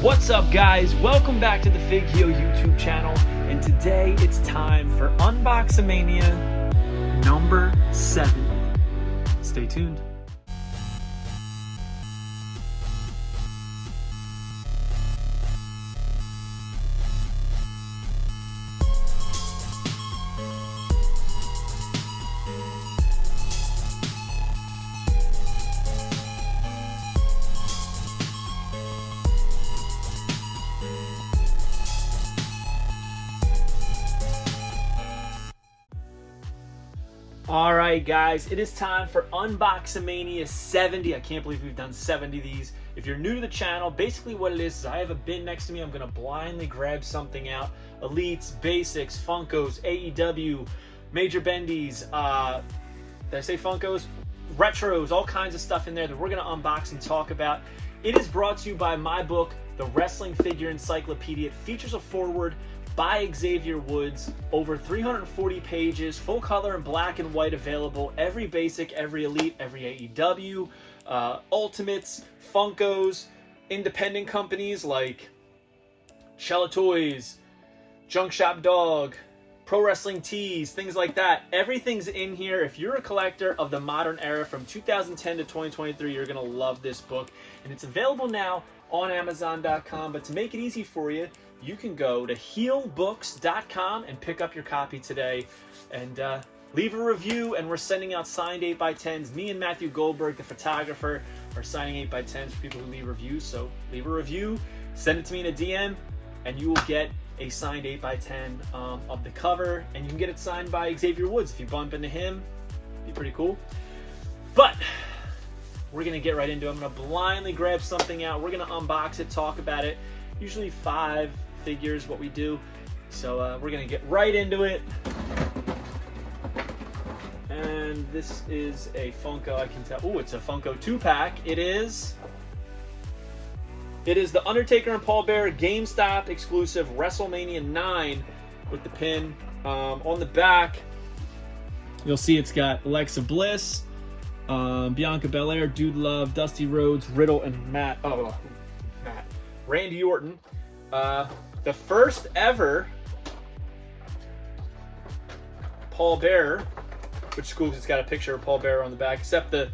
What's up, guys? Welcome back to the Figio YouTube channel, and today it's time for UNBOXAMANIA number 70. Stay tuned. Alright guys, it is time for UNBOXAMANIA 70. I can't believe we've done 70 of these. If you're new to the channel, basically what it is I have a bin next to me. I'm going to blindly grab something out. Elites, Basics, Funkos, AEW, Major Bendies, did I say Funkos? Retros, all kinds of stuff in there that we're going to unbox and talk about. It is brought to you by my book, The Wrestling Figure Encyclopedia. It features a foreword by Xavier Woods, over 340 pages, full color and black and white available, every basic, every elite, every AEW, Ultimates, Funkos, independent companies like Shella Toys, Junk Shop Dog, Pro Wrestling Tees, things like that. Everything's in here. If you're a collector of the modern era from 2010 to 2023, you're going to love this book. And it's available now on Amazon.com, but to make it easy for you, you can go to heelbooks.com and pick up your copy today and leave a review. And we're sending out signed 8x10s. Me and Matthew Goldberg, the photographer, are signing 8x10s for people who leave reviews. So leave a review, send it to me in a DM, and you will get a signed 8x10 of the cover. And you can get it signed by Xavier Woods. If you bump into him, it'd be pretty cool. But we're going to get right into it. I'm going to blindly grab something out. We're going to unbox it, talk about it. Usually 5 figures what we do, so we're gonna get right into it. And this is a Funko, I can tell. Oh, it's a Funko 2-pack. It is the Undertaker and Paul Bearer GameStop exclusive WrestleMania 9 with the pin. On the back you'll see it's got Alexa Bliss, Bianca Bel-Air, Dude Love, Dusty Rhodes, Riddle, and Randy Orton. The first ever Paul Bearer, which is cool because it's got a picture of Paul Bearer on the back, except the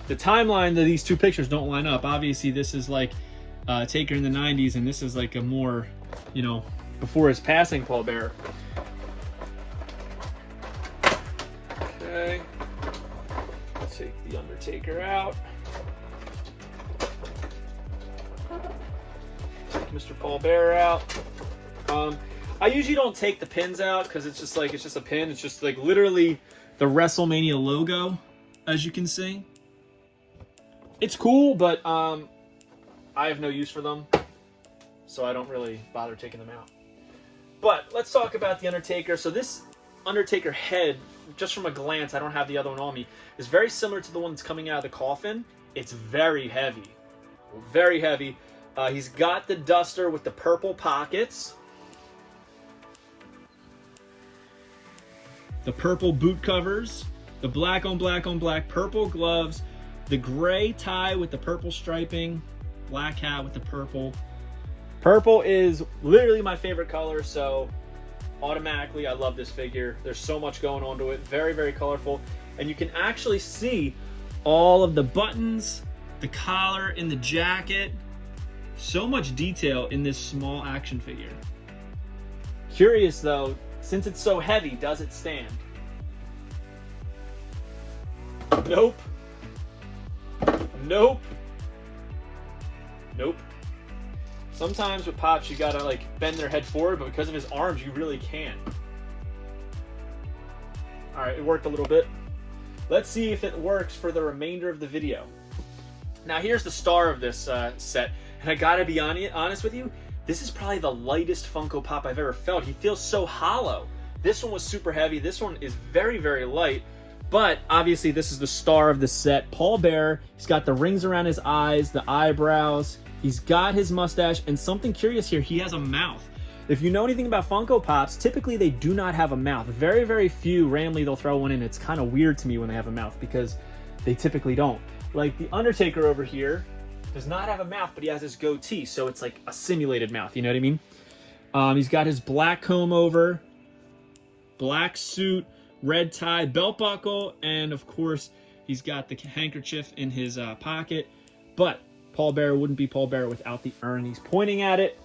timeline of these two pictures don't line up. Obviously, this is like Taker in the 90s, and this is like a more, before his passing Paul Bearer. Okay. Let's take the Undertaker out. Take Mr. Paul Bearer out. I usually don't take the pins out because it's just a pin. It's just like literally the WrestleMania logo, as you can see. It's cool, but I have no use for them, so I don't really bother taking them out. But let's talk about the Undertaker. So this Undertaker head, just from a glance, I don't have the other one on me, is very similar to the one that's coming out of the coffin. It's very heavy. Very heavy. He's got the duster with the purple pockets, the purple boot covers, the black on black on black purple gloves, the gray tie with the purple striping, black hat with the purple. Purple is literally my favorite color, so automatically I love this figure. There's so much going on to it. Very, very colorful. And you can actually see all of the buttons, the collar, and the jacket. So much detail in this small action figure. Curious though, since it's so heavy, does it stand? Nope. Nope. Nope. Sometimes with Pops, you gotta like bend their head forward, but because of his arms, you really can't. All right, it worked a little bit. Let's see if it works for the remainder of the video. Now here's the star of this set. And I gotta be honest with you, this is probably the lightest Funko Pop I've ever felt. He feels so hollow. This one was super heavy. This one is very, very light. But obviously this is the star of the set. Paul Bearer, he's got the rings around his eyes, the eyebrows. He's got his mustache, and something curious here, he has a mouth. If you know anything about Funko Pops, typically they do not have a mouth. Very, very few, randomly they'll throw one in. It's kind of weird to me when they have a mouth because they typically don't. Like the Undertaker over here, does not have a mouth, but he has his goatee, so it's like a simulated mouth, you know what I mean? He's got his black comb over, black suit, red tie, belt buckle, and of course, he's got the handkerchief in his pocket. But Paul Bearer wouldn't be Paul Bearer without the urn. He's pointing at it.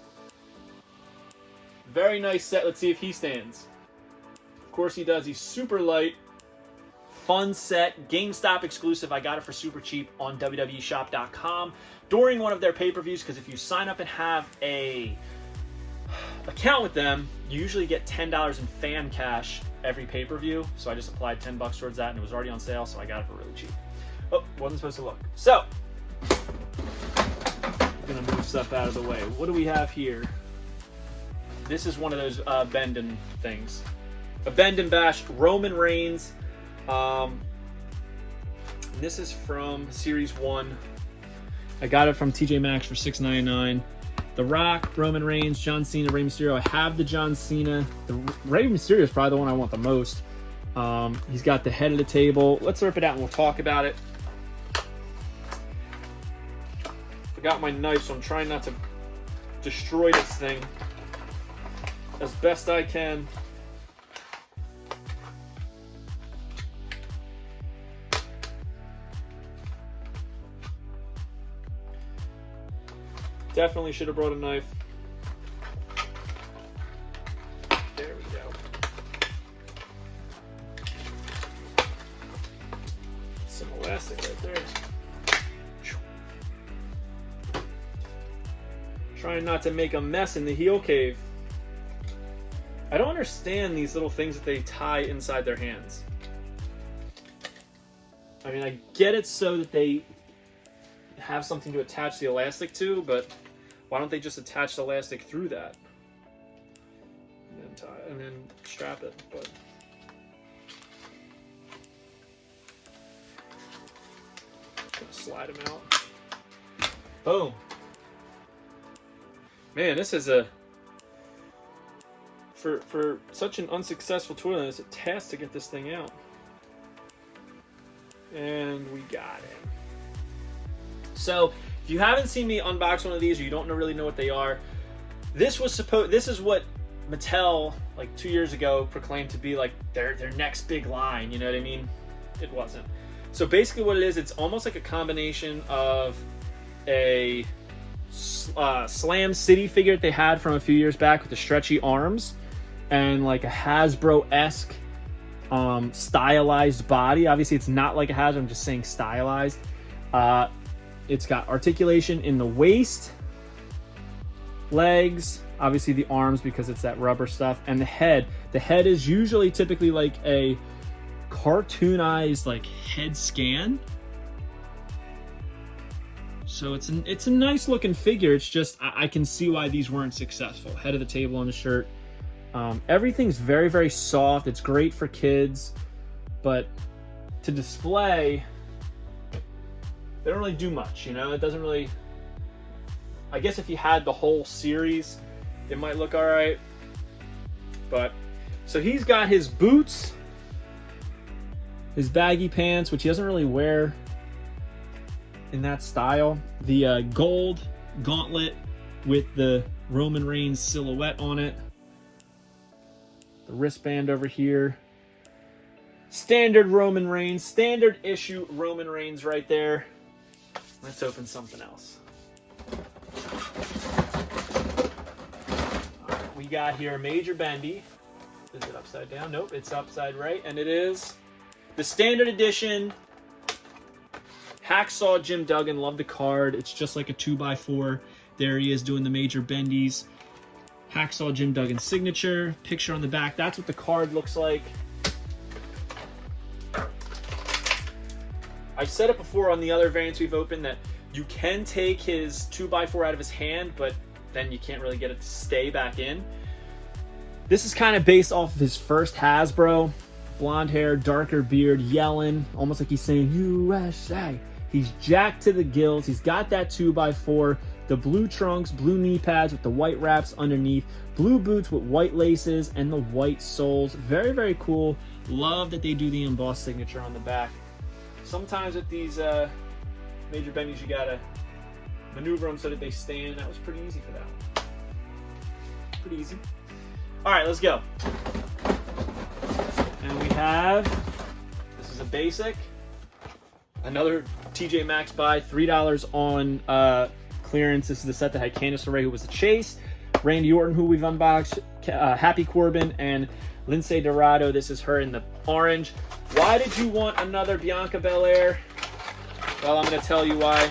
Very nice set. Let's see if he stands. Of course he does. He's super light. Fun set. GameStop exclusive. I got it for super cheap on WWEshop.com during one of their pay-per-views, because if you sign up and have a account with them, you usually get $10 in fan cash every pay-per-view. So I just applied $10 towards that, and it was already on sale, so I got it for really cheap. Oh, wasn't supposed to look. So, I'm gonna move stuff out of the way. What do we have here? This is one of those bending things. A bend and bash Roman Reigns. This is from Series 1. I got it from TJ Maxx for $6.99. The Rock, Roman Reigns, John Cena, Rey Mysterio. I have the John Cena. The Rey Mysterio is probably the one I want the most. He's got the head of the table. Let's rip it out and we'll talk about it. Forgot my knife, so I'm trying not to destroy this thing as best I can. Definitely should have brought a knife. There we go. Some elastic right there. Trying not to make a mess in the heel cave. I don't understand these little things that they tie inside their hands. I mean, I get it so that they have something to attach the elastic to, but why don't they just attach the elastic through that and then tie and then strap it? But slide them out. Boom. Man, this is a for such an unsuccessful tournament, it's a task to get this thing out. And we got it. So, if you haven't seen me unbox one of these, or you don't really know what they are, this is what Mattel like 2 years ago proclaimed to be like their next big line. You know what I mean? It wasn't. So basically, what it is, it's almost like a combination of a Slam City figure that they had from a few years back with the stretchy arms, and like a Hasbro-esque stylized body. Obviously, it's not like a Hasbro. I'm just saying stylized. It's got articulation in the waist, legs, obviously the arms because it's that rubber stuff, and the head. The head is usually typically like a cartoonized like head scan. So it's a nice looking figure. It's just I can see why these weren't successful. Head of the table on the shirt. Everything's very, very soft. It's great for kids, but to display, they don't really do much, you know? It doesn't really... I guess if you had the whole series, it might look all right. But, so he's got his boots, his baggy pants, which he doesn't really wear in that style. The gold gauntlet with the Roman Reigns silhouette on it. The wristband over here. Standard Roman Reigns, standard issue Roman Reigns right there. Let's open something else. All right, we got here Major Bendy. Is it upside down? Nope, it's upside right. And it is the standard edition Hacksaw Jim Duggan. Love the card. It's just like a 2x4. There he is doing the Major Bendies. Hacksaw Jim Duggan signature. Picture on the back. That's what the card looks like. I've said it before on the other variants we've opened that you can take his 2x4 out of his hand, but then you can't really get it to stay back in. This is kind of based off of his first Hasbro. Blonde hair, darker beard, yelling, almost like he's saying USA. He's jacked to the gills. He's got that 2x4. The blue trunks, blue knee pads with the white wraps underneath, blue boots with white laces, and the white soles. Very, very cool. Love that they do the embossed signature on the back. Sometimes with these Major Bendies, you gotta maneuver them so that they stand. That was pretty easy for that one. Pretty easy. All right, let's go. And we have, this is a basic, another TJ Maxx buy, $3 on clearance. This is the set that had Candice LeRae, who was a Chase, Randy Orton, who we've unboxed, Happy Corbin, and Lindsay Dorado. This is her in the orange. Why did you want another Bianca Belair? Well, I'm going to tell you why.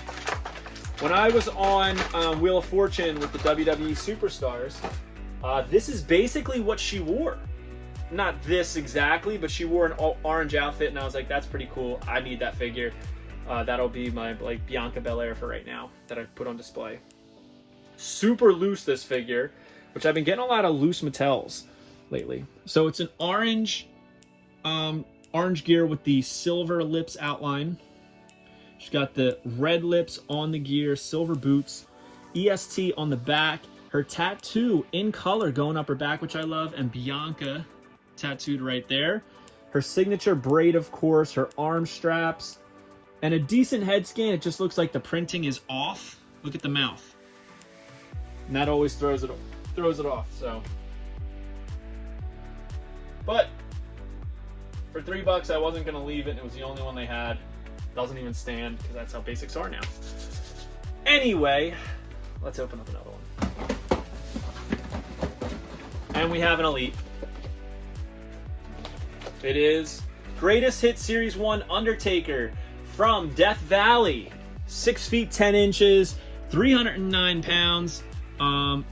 When I was on Wheel of Fortune with the WWE Superstars, this is basically what she wore. Not this exactly, but she wore an orange outfit, and I was like, that's pretty cool. I need that figure. That'll be my Bianca Belair for right now that I put on display. Super loose, this figure, which I've been getting a lot of loose Mattels lately. So it's an orange gear with the silver lips outline. She's got the red lips on the gear, silver boots, EST on the back. Her tattoo in color going up her back, which I love, and Bianca tattooed right there. Her signature braid, of course, her arm straps, and a decent head scan. It just looks like the printing is off. Look at the mouth. And that always throws it off, so. But for $3, I wasn't gonna leave it. It was the only one they had. Doesn't even stand, because that's how basics are now. Anyway, let's open up another one. And we have an Elite. It is Greatest Hit Series 1 Undertaker from Death Valley. 6 feet 10 inches, 309 pounds.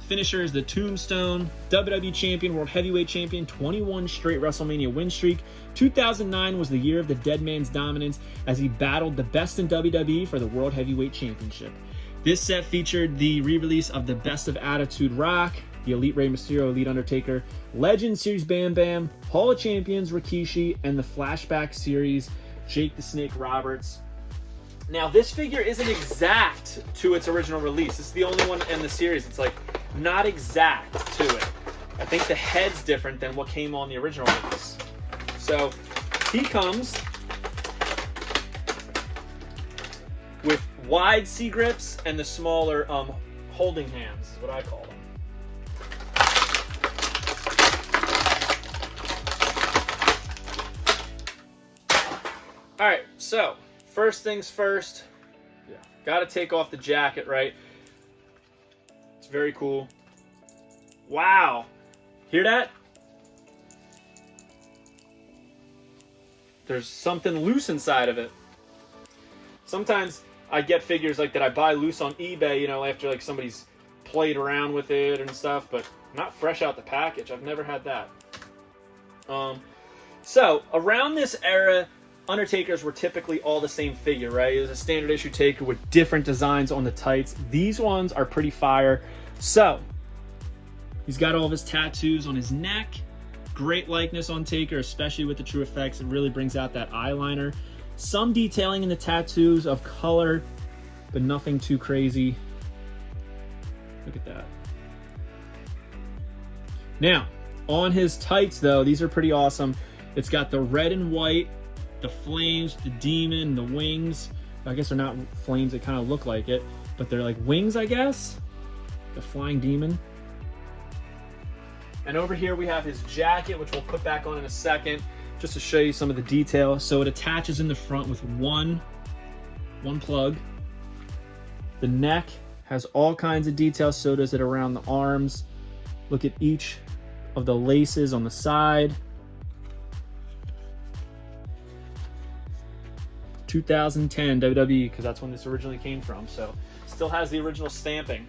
Finisher is the Tombstone, WWE Champion, World Heavyweight Champion, 21 straight WrestleMania win streak. 2009 was the year of the Dead Man's dominance as he battled the best in WWE for the World Heavyweight Championship. This set featured the re-release of the Best of Attitude Rock, the Elite Rey Mysterio, Elite Undertaker, Legend Series Bam Bam, Hall of Champions Rikishi, and the Flashback Series Jake the Snake Roberts. Now, this figure isn't exact to its original release. It's the only one in the series. It's like not exact to it. I think the head's different than what came on the original release. So he comes with wide C grips and the smaller holding hands, is what I call them. All right, so first things first, got to take off the jacket, right? It's very cool. Wow. Hear that? There's something loose inside of it. Sometimes I get figures like that I buy loose on eBay, you know, after like somebody's played around with it and stuff, but not fresh out the package. I've never had that. So around this era, Undertakers were typically all the same figure, right? It was a standard issue Taker with different designs on the tights. These ones are pretty fire. So, he's got all of his tattoos on his neck. Great likeness on Taker, especially with the True Effects. It really brings out that eyeliner. Some detailing in the tattoos of color, but nothing too crazy. Look at that. Now, on his tights, though, these are pretty awesome. It's got the red and white, the flames, the demon, the wings. I guess they're not flames, they kind of look like it, but they're like wings, I guess. The flying demon. And over here we have his jacket, which we'll put back on in a second, just to show you some of the detail. So it attaches in the front with one plug. The neck has all kinds of details, so does it around the arms. Look at each of the laces on the side. 2010 WWE, because that's when this originally came from, so still has the original stamping.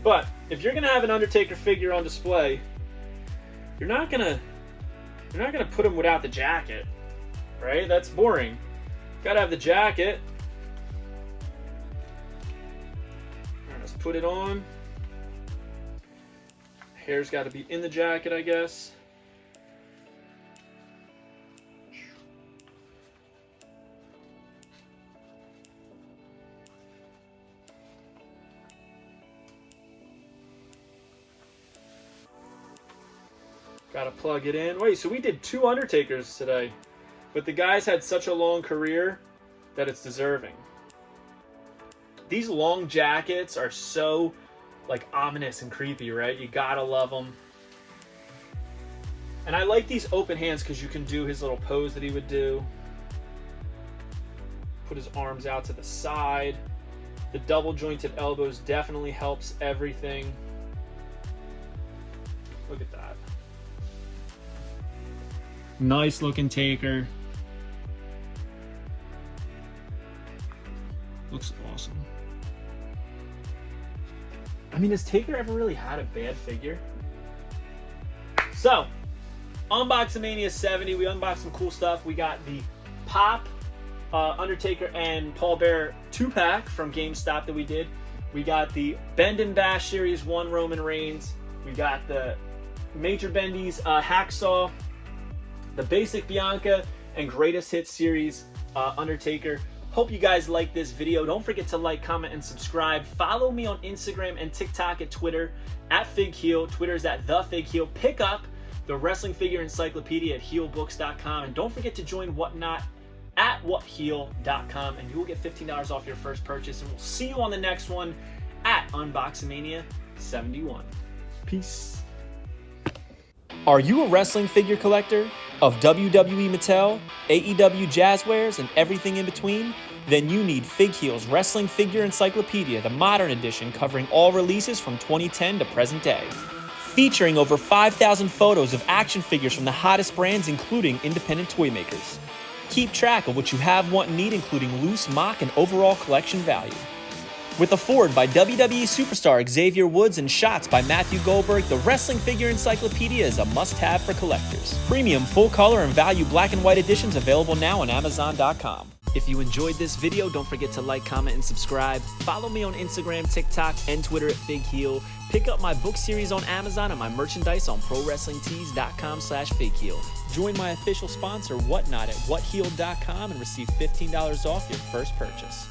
But if you're gonna have an Undertaker figure on display, you're not gonna put him without the jacket, right? That's boring. Gotta have the jacket. All right, let's put it on. Hair's got to be in the jacket, I guess. Gotta plug it in. Wait, so we did 2 Undertakers today, but the guys had such a long career that it's deserving. These long jackets are so like ominous and creepy, right? You gotta love them. And I like these open hands because you can do his little pose that he would do. Put his arms out to the side. The double jointed elbows definitely helps everything. Look at that. Nice looking Taker. Looks awesome. I mean, has Taker ever really had a bad figure? So, UNBOXAMANIA 70, we unboxed some cool stuff. We got the Pop, Undertaker, and Paul Bearer 2-pack from GameStop that we did. We got the Bend and Bash Series 1 Roman Reigns. We got the Major Bendy's Hacksaw, the basic Bianca, and Greatest Hits Series Undertaker. Hope you guys like this video. Don't forget to like, comment, and subscribe. Follow me on Instagram and TikTok and Twitter at FigHeel. Twitter's at TheFigHeel. Pick up the Wrestling Figure Encyclopedia at HeelBooks.com. And don't forget to join Whatnot at WhatHeel.com, and you will get $15 off your first purchase. And we'll see you on the next one at UNBOXAMANIA 71. Peace. Are you a wrestling figure collector of WWE Mattel, AEW Jazzwares, and everything in between? Then you need FigHeel's Wrestling Figure Encyclopedia, the modern edition covering all releases from 2010 to present day. Featuring over 5,000 photos of action figures from the hottest brands, including independent toy makers. Keep track of what you have, want, and need, including loose, mock, and overall collection value. With a forward by WWE superstar Xavier Woods and shots by Matthew Goldberg, the Wrestling Figure Encyclopedia is a must-have for collectors. Premium, full-color, and value black and white editions available now on Amazon.com. If you enjoyed this video, don't forget to like, comment, and subscribe. Follow me on Instagram, TikTok, and Twitter at FigHeel. Pick up my book series on Amazon and my merchandise on ProWrestlingTees.com/FigHeel. Join my official sponsor, Whatnot, at WhatHeel.com and receive $15 off your first purchase.